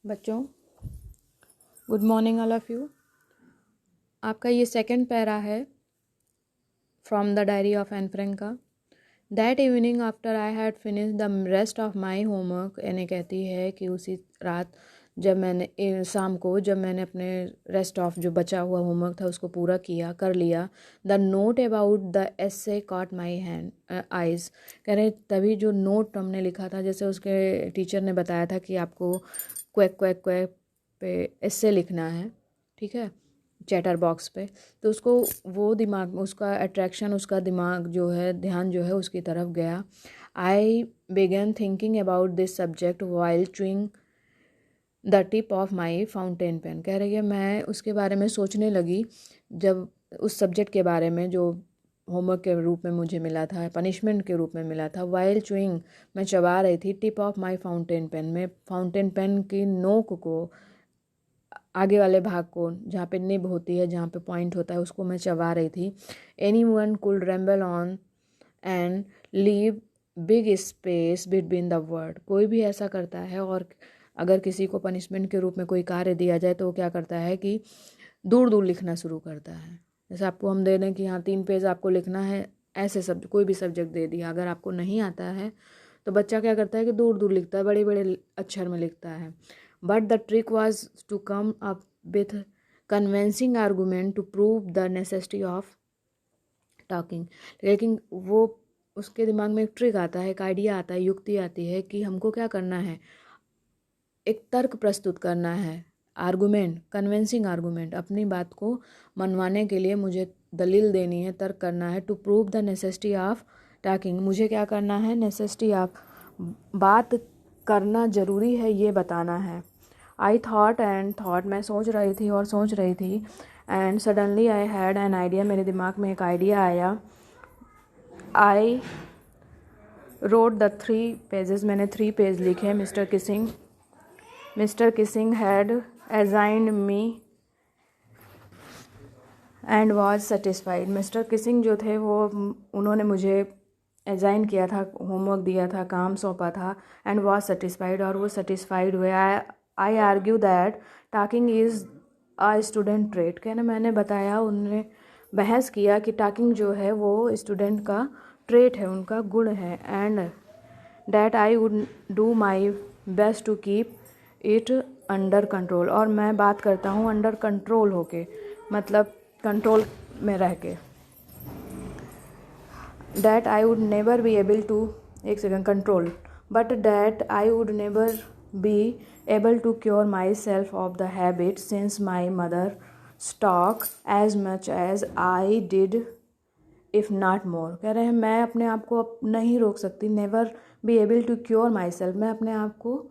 बच्चों, good morning all of you. आपका ये सेकंड पैरा है from the diary of Anne Frank का। That evening after I had finish the rest of my homework, यानी कहती है कि उसी रात जब मैंने शाम को जब मैंने अपने रेस्ट ऑफ जो बचा हुआ होमवर्क था उसको पूरा कर लिया, the note about the essay caught my hand eyes. कह रहे तभी जो नोट हमने लिखा था, जैसे उसके टीचर ने बताया था कि आपको क्वैक क्वैक क्वैक पे एसे लिखना है, ठीक है, चैटर बॉक्स पे, तो उसको वो दिमाग में उसका अट्रैक्शन, उसका दिमाग जो है, ध्यान जो है उसकी तरफ गया। I began thinking about this subject while chewing the tip of my fountain pen. कह रही है मैं उसके बारे में सोचने लगी जब उस सब्जेक्ट के बारे में जो होमवर्क के रूप में मुझे मिला था, पनिशमेंट के रूप में मिला था। वाइल च्यूइंग, मैं चबा रही थी, tip of my fountain pen, में फाउंटेन पेन की नोक को, आगे वाले भाग को, जहाँ पे निब होती है, जहाँ पे पॉइंट होता है, उसको मैं चबा रही थी। Any one could ramble on and leave big space between the word. कोई भी ऐसा करता है, और अगर किसी को पनिशमेंट के रूप में कोई कार्य दिया जाए तो वो क्या करता है कि दूर दूर लिखना शुरू करता है। जैसे आपको हम दे दें कि हाँ 3 पेज आपको लिखना है, ऐसे सब कोई भी सब्जेक्ट दे दिया, अगर आपको नहीं आता है तो बच्चा क्या करता है कि दूर दूर लिखता है, बड़े बड़े अक्षर में लिखता है। But the trick was to come up with convincing argument to prove the necessity of talking. लेकिन वो उसके दिमाग में एक ट्रिक आता है, एक आइडिया आता है, युक्ति आती है कि हमको क्या करना है, एक तर्क प्रस्तुत करना है, आर्गूमेंट, कन्विंसिंग आर्गूमेंट, अपनी बात को मनवाने के लिए मुझे दलील देनी है, तर्क करना है। To prove the necessity of talking, मुझे क्या करना है, नेसेसिटी ऑफ, बात करना ज़रूरी है, ये बताना है। आई थॉट एंड थॉट, मैं सोच रही थी और सोच रही थी। And suddenly I had an idea, मेरे दिमाग में एक आइडिया आया। आई रोड द 3 पेजेस, मैंने 3 पेज लिखे। Mister Keesing had assigned me and was satisfied. Mister Keesing जो थे वो, उन्होंने मुझे असाइन किया था, होमवर्क दिया था, काम सौंपा था, एंड वॉज सेटिस्फाइड, और वो सेटिस्फाइड हुए। I argue that talking is a student trait. कहना मैंने बताया, उन्होंने बहस किया कि टॉकिंग जो है वो स्टूडेंट का ट्रेट है, उनका गुण है। And that I would do my best to keep it under control, और मैं बात करता हूँ अंडर कंट्रोल होके, मतलब कंट्रोल में रह के। That I would never be able to, एक second, control, but that I would never be able to cure myself of the habit since my mother स्टॉक as much as I did if not more. कह रहे हैं मैं अपने आप को अब नहीं रोक सकती, never be able to cure myself, मैं अपने आप को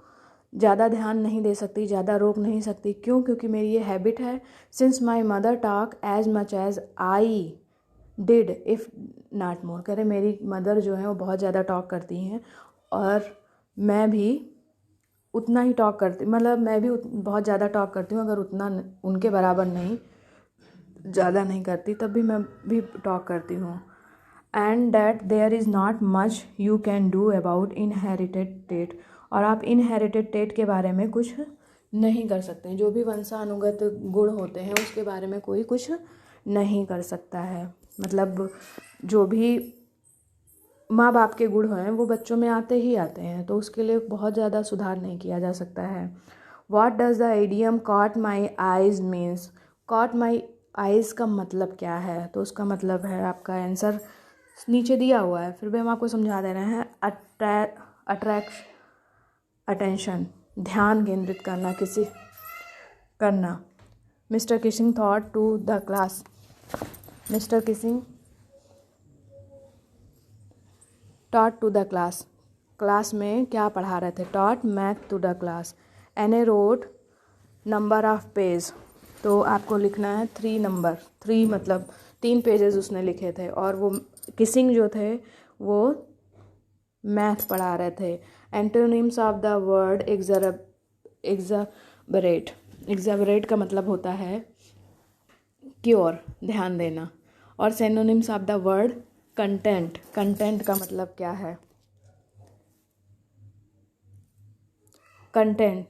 ज़्यादा ध्यान नहीं दे सकती, ज़्यादा रोक नहीं सकती। क्यों? क्योंकि मेरी ये हैबिट है। Since my mother talk as much as I did if not more. कह रहे मेरी मदर जो है वो बहुत ज़्यादा टॉक करती हैं, और मैं भी उतना ही टॉक करती, मतलब मैं भी बहुत ज़्यादा टॉक करती हूँ, अगर उतना उनके बराबर नहीं, ज़्यादा नहीं करती, तब भी मैं भी टॉक करती हूँ। And that there is not much you can do about inherited टेट, और आप इनहेरिटेड टेट के बारे में कुछ नहीं कर सकते। जो भी वंशानुगत गुण होते हैं उसके बारे में कोई कुछ नहीं कर सकता है। मतलब जो भी माँ बाप के गुण हैं वो बच्चों में आते ही आते हैं, तो उसके लिए बहुत ज़्यादा सुधार नहीं किया जा सकता है। What does the idiom caught my eyes means. Caught my eyes का मतलब क्या है? तो उसका मतलब है, आपका आंसर नीचे दिया हुआ है, फिर भी हम आपको समझा दे रहे हैं। अट्रैक्ट अटेंशन, ध्यान केंद्रित करना, किसी करना। Mister Keesing thought to the class, mister Keesing taught to the class, class में क्या पढ़ा रहे थे? Taught math to the class. Anne wrote number of page, तो आपको लिखना है 3 नंबर, 3 मतलब 3 पेजेस उसने लिखे थे, और वो किसिंग जो थे वो मैथ पढ़ा रहे थे। एंटोनिम्स ऑफ द वर्ड एग्जैबरेट, एग्जैबरेट का मतलब होता है क्योर, ध्यान देना। और synonyms of the word content, content का मतलब क्या है? कंटेंट,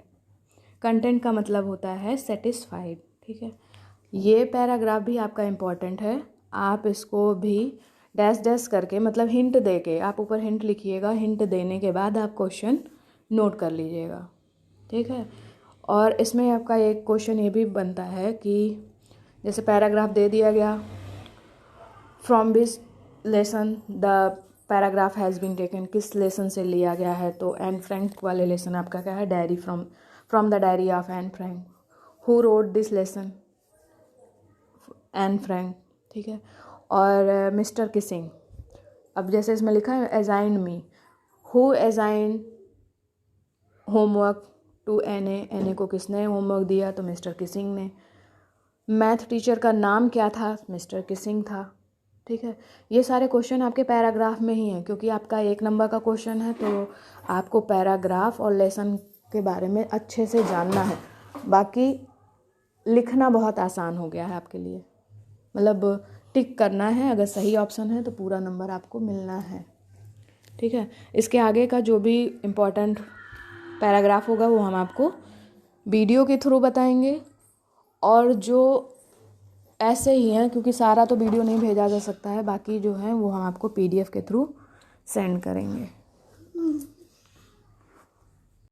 कंटेंट का मतलब होता है सेटिस्फाइड, ठीक है। ये पैराग्राफ भी आपका इम्पॉर्टेंट है, आप इसको भी डैश डैश करके मतलब हिंट दे के, आप ऊपर हिंट लिखिएगा, हिंट देने के बाद आप क्वेश्चन नोट कर लीजिएगा, ठीक है। और इसमें आपका एक क्वेश्चन ये भी बनता है कि जैसे पैराग्राफ दे दिया गया, from this lesson the paragraph has been taken, किस लेसन से लिया गया है, तो एन फ्रैंक वाले लेसन आपका क्या है, diary from the diary of Anne Frank. Who wrote this lesson, Anne Frank, ठीक है। और मिस्टर किसिंग, अब जैसे इसमें लिखा है assign me, who assign homework to Anne को किसने होमवर्क दिया, तो मिस्टर किसिंग ने। मैथ टीचर का नाम क्या था, मिस्टर किसिंग था, ठीक है। ये सारे क्वेश्चन आपके पैराग्राफ में ही हैं, क्योंकि आपका 1 नंबर का क्वेश्चन है, तो आपको पैराग्राफ और लेसन के बारे में अच्छे से जानना है। बाकी लिखना बहुत आसान हो गया है आपके लिए, मतलब टिक करना है, अगर सही ऑप्शन है तो पूरा नंबर आपको मिलना है, ठीक है। इसके आगे का जो भी इम्पोर्टेंट पैराग्राफ होगा वो हम आपको वीडियो के थ्रू बताएंगे, और जो ऐसे ही हैं, क्योंकि सारा तो वीडियो नहीं भेजा जा सकता है, बाकी जो है वो हम आपको PDF के थ्रू सेंड करेंगे।